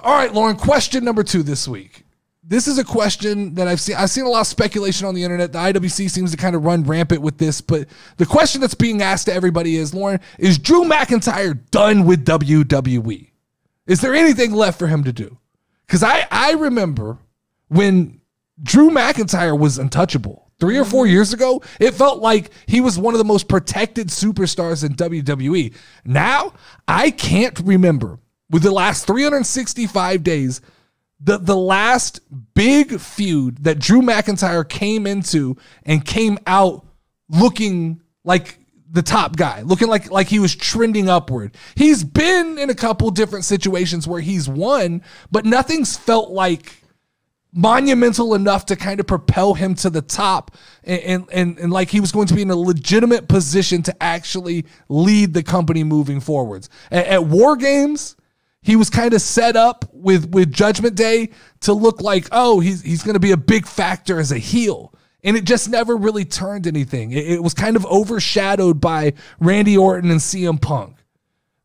All right, Lauren, question number 2 this week. This is a question that I've seen a lot of speculation on the internet. The IWC seems to kind of run rampant with this, but the question that's being asked to everybody is, Lauren, is Drew McIntyre done with WWE? Is there anything left for him to do? Because I remember when Drew McIntyre was untouchable 3 or 4 years ago. It felt like he was one of the most protected superstars in WWE. Now, I can't remember with the last 365 days the last big feud that Drew McIntyre came into and came out looking like the top guy, looking like he was trending upward. He's been in a couple different situations where he's won, but nothing's felt like monumental enough to kind of propel him to the top and like he was going to be in a legitimate position to actually lead the company moving forwards. At War Games, he was kind of set up with Judgment Day to look like, oh, he's going to be a big factor as a heel. And it just never really turned anything. It was kind of overshadowed by Randy Orton and CM Punk.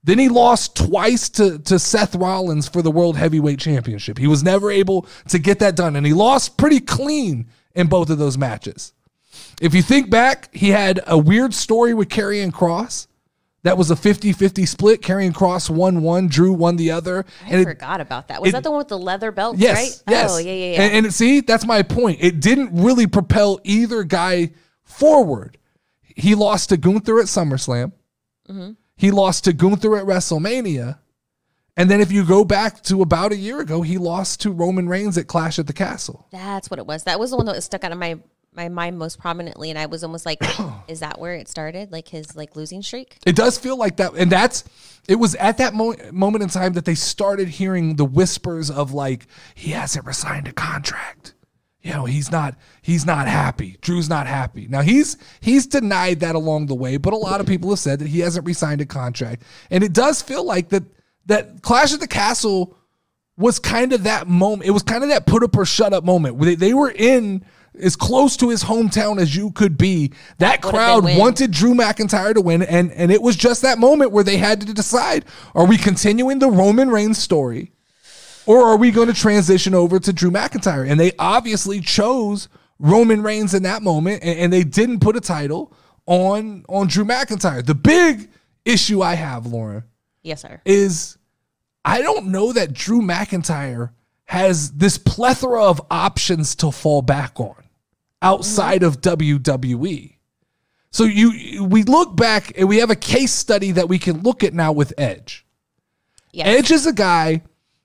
Then he lost twice to Seth Rollins for the World Heavyweight Championship. He was never able to get that done, and he lost pretty clean in both of those matches. If you think back, he had a weird story with Karrion Kross. That was a 50-50 split. Karrion Kross won one, Drew won the other. I forgot about that. Was that the one with the leather belts, yes, right? Yes. Oh, yeah. And see, that's my point. It didn't really propel either guy forward. He lost to Gunther at SummerSlam. Mm-hmm. He lost to Gunther at WrestleMania. And then if you go back to about a year ago, he lost to Roman Reigns at Clash at the Castle. That's what it was. That was the one that stuck out of my mind most prominently, and I was almost like, is that where it started? Like his losing streak? It does feel like that. And it was at that moment in time that they started hearing the whispers of like, he hasn't resigned a contract. You know, he's not happy. Drew's not happy. Now he's denied that along the way, but a lot of people have said that he hasn't resigned a contract. And it does feel like that Clash at the Castle was kind of that moment. It was kind of that put up or shut up moment where they were in as close to his hometown as you could be. That crowd wanted Drew McIntyre to win, and it was just that moment where they had to decide, are we continuing the Roman Reigns story, or are we going to transition over to Drew McIntyre? And they obviously chose Roman Reigns in that moment, and they didn't put a title on Drew McIntyre. The big issue I have, Lauren, yes, sir, is I don't know that Drew McIntyre has this plethora of options to fall back on outside of WWE. So we look back and we have a case study that we can look at now with Edge. Yes. Edge is a guy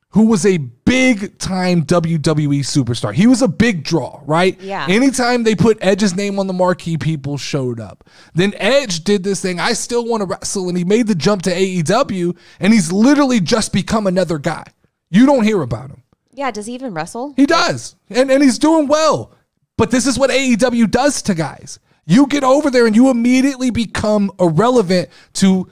who was a big time WWE superstar. He was a big draw, right? Yeah. Anytime they put Edge's name on the marquee, people showed up. Then Edge did this thing, I still want to wrestle, and he made the jump to AEW, and he's literally just become another guy. You don't hear about him. Yeah, does he even wrestle? He does, and he's doing well. But this is what AEW does to guys. You get over there and you immediately become irrelevant to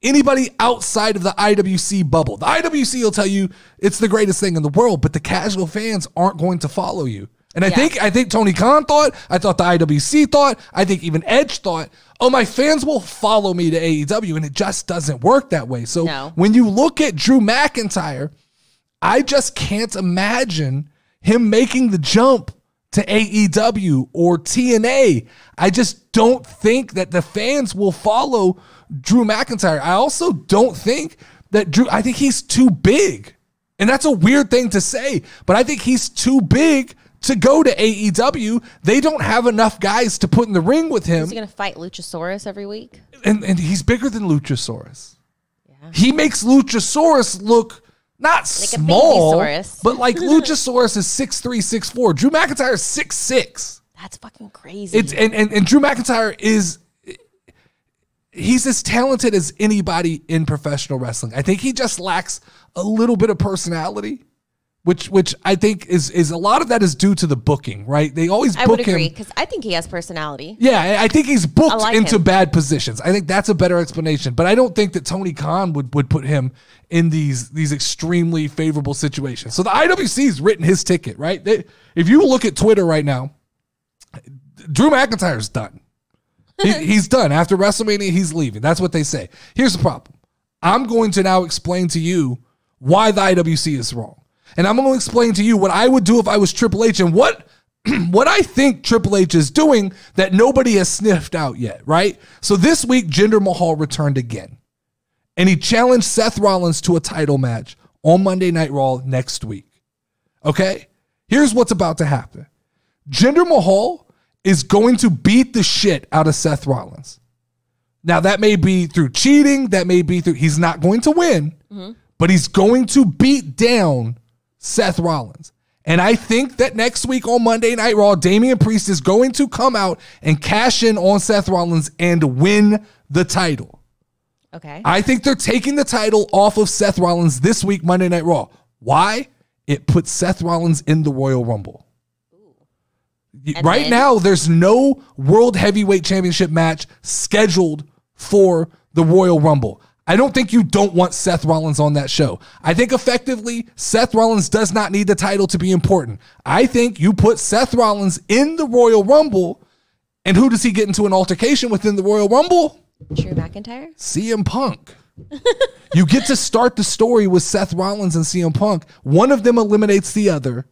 anybody outside of the IWC bubble. The IWC will tell you it's the greatest thing in the world, but the casual fans aren't going to follow you. And I think Tony Khan thought, I thought the IWC thought, I think even Edge thought, oh, my fans will follow me to AEW, and it just doesn't work that way. So when you look at Drew McIntyre, I just can't imagine him making the jump to AEW or TNA. I just don't think that the fans will follow Drew McIntyre. I also don't think that I think he's too big. And that's a weird thing to say, but I think he's too big to go to AEW. They don't have enough guys to put in the ring with him. Is he going to fight Luchasaurus every week? And he's bigger than Luchasaurus. Yeah. He makes Luchasaurus look not like small, but like Luchasaurus is 6'3", 6'4". Drew McIntyre is 6'6". That's fucking crazy. And Drew McIntyre he's as talented as anybody in professional wrestling. I think he just lacks a little bit of personality, which I think is a lot of that is due to the booking, right? They always book him. I would agree, because I think he has personality. Yeah, I think he's booked into bad positions. I think that's a better explanation. But I don't think that Tony Khan would put him in these extremely favorable situations. So the IWC's written his ticket, right? If you look at Twitter right now, Drew McIntyre's done. He's done. After WrestleMania, he's leaving. That's what they say. Here's the problem. I'm going to now explain to you why the IWC is wrong. And I'm going to explain to you what I would do if I was Triple H and what I think Triple H is doing that nobody has sniffed out yet, right? So this week, Jinder Mahal returned again. And he challenged Seth Rollins to a title match on Monday Night Raw next week. Okay? Here's what's about to happen. Jinder Mahal is going to beat the shit out of Seth Rollins. Now, that may be through cheating. That may be through, he's not going to win, but he's going to beat down Seth Rollins. And I think that next week on Monday Night Raw, Damian Priest is going to come out and cash in on Seth Rollins and win the title. Okay. I think they're taking the title off of Seth Rollins this week, Monday Night Raw. Why? It puts Seth Rollins in the Royal Rumble. Right now, there's no World Heavyweight Championship match scheduled for the Royal Rumble. I don't think you don't want Seth Rollins on that show. I think effectively, Seth Rollins does not need the title to be important. I think you put Seth Rollins in the Royal Rumble, and who does he get into an altercation within the Royal Rumble? Drew McIntyre? CM Punk. You get to start the story with Seth Rollins and CM Punk. One of them eliminates the other,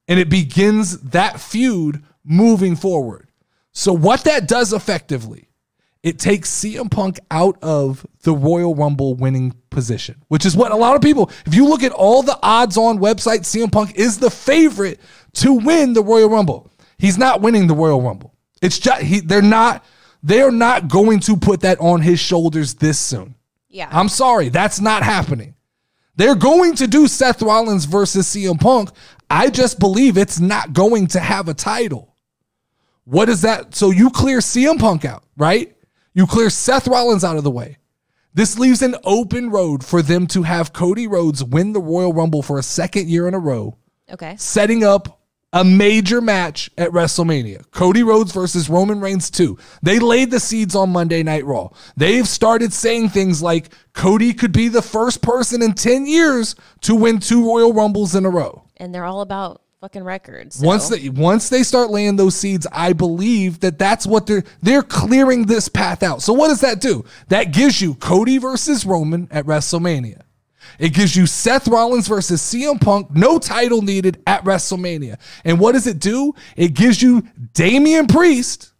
and it begins that feud moving forward. So what that does effectively, it takes CM Punk out of the Royal Rumble winning position, which is what a lot of people, if you look at all the odds on websites, CM Punk is the favorite to win the Royal Rumble. He's not winning the Royal Rumble. It's just, they're not going to put that on his shoulders this soon. Yeah. I'm sorry. That's not happening. They're going to do Seth Rollins versus CM Punk. I just believe it's not going to have a title. What is that? So you clear CM Punk out, right? You clear Seth Rollins out of the way. This leaves an open road for them to have Cody Rhodes win the Royal Rumble for a second year in a row. Okay. Setting up a major match at WrestleMania. Cody Rhodes versus Roman Reigns 2. They laid the seeds on Monday Night Raw. They've started saying things like Cody could be the first person in 10 years to win 2 Royal Rumbles in a row. And they're all about fucking records. So. Once they start laying those seeds, I believe that that's what they're clearing this path out. So what does that do? That gives you Cody versus Roman at WrestleMania. It gives you Seth Rollins versus CM Punk, no title needed at WrestleMania. And what does it do? It gives you Damian Priest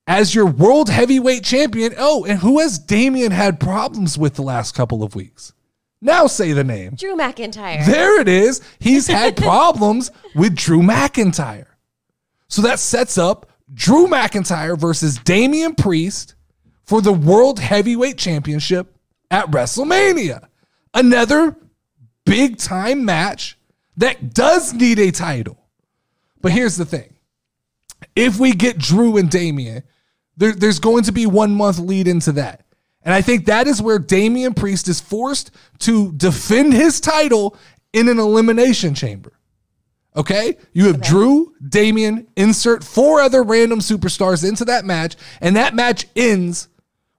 as your World Heavyweight Champion. Oh, and who has Damian had problems with the last couple of weeks? Now say the name. Drew McIntyre. There it is. He's had problems with Drew McIntyre. So that sets up Drew McIntyre versus Damian Priest for the World Heavyweight Championship at WrestleMania. Another big time match that does need a title. But here's the thing. If we get Drew and Damian, there's going to be 1 month lead into that. And I think that is where Damian Priest is forced to defend his title in an elimination chamber. Okay? You have Drew, Damian, insert 4 other random superstars into that match, and that match ends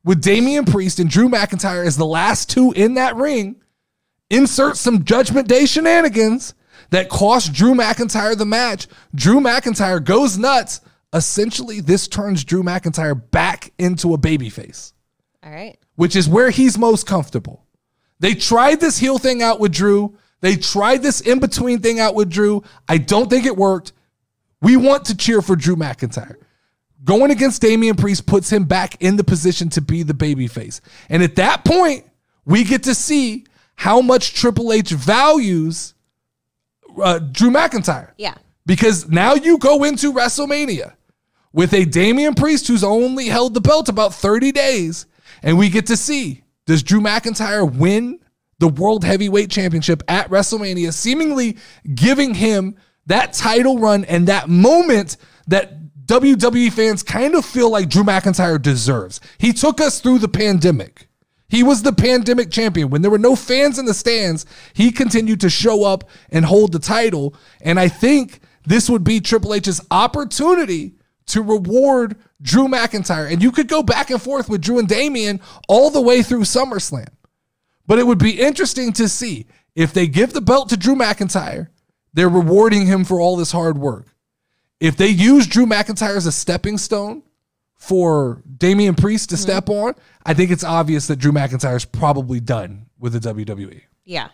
with Damian Priest and Drew McIntyre as the last 2 in that ring. Insert some Judgment Day shenanigans that cost Drew McIntyre the match. Drew McIntyre goes nuts. Essentially, this turns Drew McIntyre back into a babyface. All right. Which is where he's most comfortable. They tried this heel thing out with Drew. They tried this in-between thing out with Drew. I don't think it worked. We want to cheer for Drew McIntyre. Going against Damian Priest puts him back in the position to be the babyface. And at that point, we get to see how much Triple H values Drew McIntyre. Yeah. Because now you go into WrestleMania with a Damian Priest who's only held the belt about 30 days. And we get to see, does Drew McIntyre win the World Heavyweight Championship at WrestleMania, seemingly giving him that title run and that moment that WWE fans kind of feel like Drew McIntyre deserves. He took us through the pandemic. He was the pandemic champion. When there were no fans in the stands, he continued to show up and hold the title. And I think this would be Triple H's opportunity to reward Drew McIntyre. And you could go back and forth with Drew and Damian all the way through SummerSlam. But it would be interesting to see if they give the belt to Drew McIntyre, they're rewarding him for all this hard work. If they use Drew McIntyre as a stepping stone for Damian Priest to step on, I think it's obvious that Drew McIntyre is probably done with the WWE. Yeah.